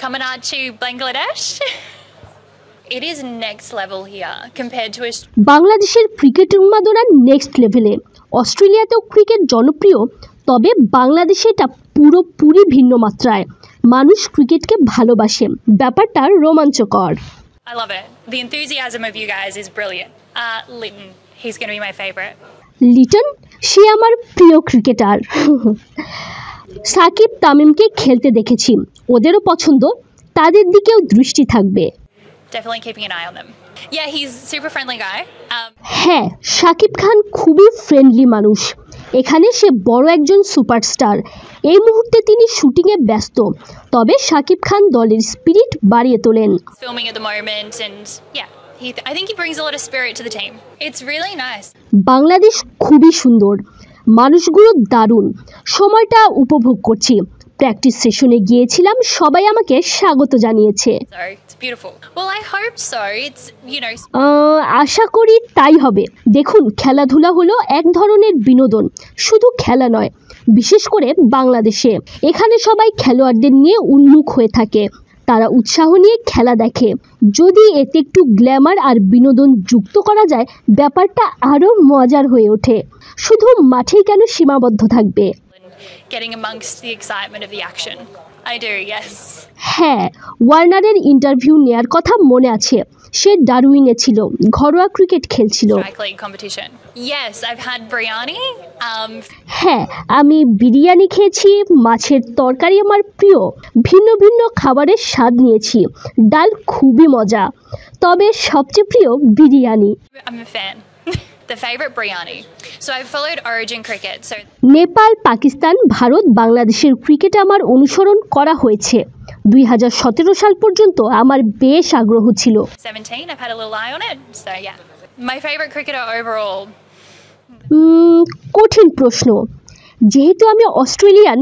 coming out to Bangladesh. It is next level here compared to বাংলাদেশের cricket উন্মাদনা next লেভেলে। অস্ট্রেলিয়াতেও cricket জনপ্রিয়, তবে বাংলাদেশে এটা পুরোপুরি ভিন্ন মাত্রায়। মানুষ ক্রিকেটকে ভালোবাসে, ব্যাপারটা রোমাঞ্চকর। I love it. The enthusiasm of you guys is brilliant. Litton, he's going to be my favorite. Liton, সে আমার প্রিয় ক্রিকেটার। সাকিব তামিমকে খেলতে দেখেছি, ওদেরও পছন্দ, তাদের দিকেও দৃষ্টি থাকবে। Definitely keeping an eye on them. Yeah, he's a super friendly guy. হ্যাঁ, শাকিব খান খুবই ফ্রেন্ডলি মানুষ। এখানে সে বড় একজন সুপারস্টার। এই মুহূর্তে তিনি শুটিংয়ে ব্যস্ত, তবে শাকিব খান দলের স্পিরিট বাড়িয়ে তোলেন। Filming at the moment and yeah, I think he brings a lot of spirit to the team. It's really nice. Bangladesh খুবই সুন্দর, মানুষগুলো দারুণ, সময়টা উপভোগ করছি। প্র্যাকটিস সেশনে গিয়েছিলাম, সবাই আমাকে স্বাগত জানিয়েছে। So, it's beautiful. Well, I hope so. It's, you know, আশা করি তাই হবে। দেখুন, খেলাধুলা হলো এক ধরনের বিনোদন, শুধু খেলা নয়। বিশেষ করে বাংলাদেশে এখানে সবাই খেলোয়াড়দের নিয়ে উন্মুখ হয়ে থাকে, তারা উৎসাহ নিয়ে খেলা দেখে। যদি এতে একটু গ্ল্যামার আর বিনোদন যুক্ত করা যায়, ব্যাপারটা আরও মজার হয়ে ওঠে। শুধু মাঠেই কেন সীমাবদ্ধ থাকবে? getting amongst the excitement of the action. I do, yes. হ্যাঁ, ওয়ার্নারের ইন্টারভিউ নেয়ার কথা মনে আছে। সে ডারউইনে ছিল, ঘরোয়া ক্রিকেট খেলছিল। Strike League competition. Yes, I've had biryani. হ্যাঁ, আমি বিরিয়ানি খেয়েছি, মাছের তরকারি আমার প্রিয়। ভিন্ন ভিন্ন খাবারের স্বাদ নিয়েছি, ডাল খুবই মজা, তবে সবচেয়ে প্রিয় biryani. I'm a fan. The favorite biryani. So I've followed Origin cricket. So Nepal, Pakistan, Bharat, বাংলাদেশের ক্রিকেট আমার অনুসরণ করা হয়েছে। 2017 সাল পর্যন্ত আমার বেশ আগ্রহ ছিল। 17, I've had a little eye on it. So yeah, my favorite cricketer overall. কঠিন প্রশ্ন। যেহেতু আমি অস্ট্রেলিয়ান,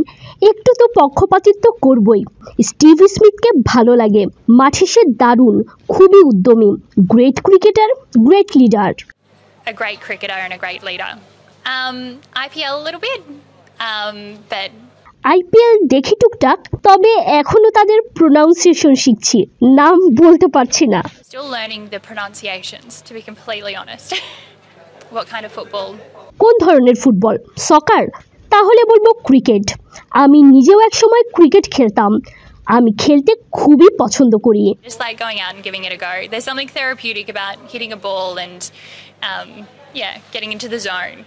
একটু তো পক্ষপাতিত্ব করবই। স্টিভ স্মিথকে ভালো লাগে, মাঠে সে দারুণ, খুবই উদ্যমী, great cricketer, great leader. A great cricketer and a great leader. IPL a little bit, but IPL দেখি টুকটাক, তবে এখনো তাদের প্রোনাউন্সিয়েশন শিখছি, নাম বলতে পারছি না। still learning the pronunciations, to be completely honest. What kind of football? কোন ধরনের ফুটবল? সকার? তাহলে বলবো ক্রিকেট। আমি নিজেও একসময় ক্রিকেট খেলতাম, আমি খেলতে খুবই পছন্দ করি। Just like going out and giving it a go. There's something therapeutic about hitting a ball and yeah, getting into the zone.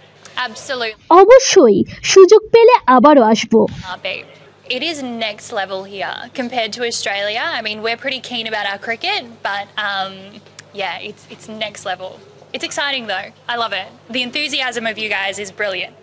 Absolutely. অবশ্যই, সুযোগ পেলে আবারও আসবো। Babe. It is next level here compared to Australia. I mean, we're pretty keen about our cricket, but yeah, it's next level. It's exciting though. I love it. The enthusiasm of you guys is brilliant.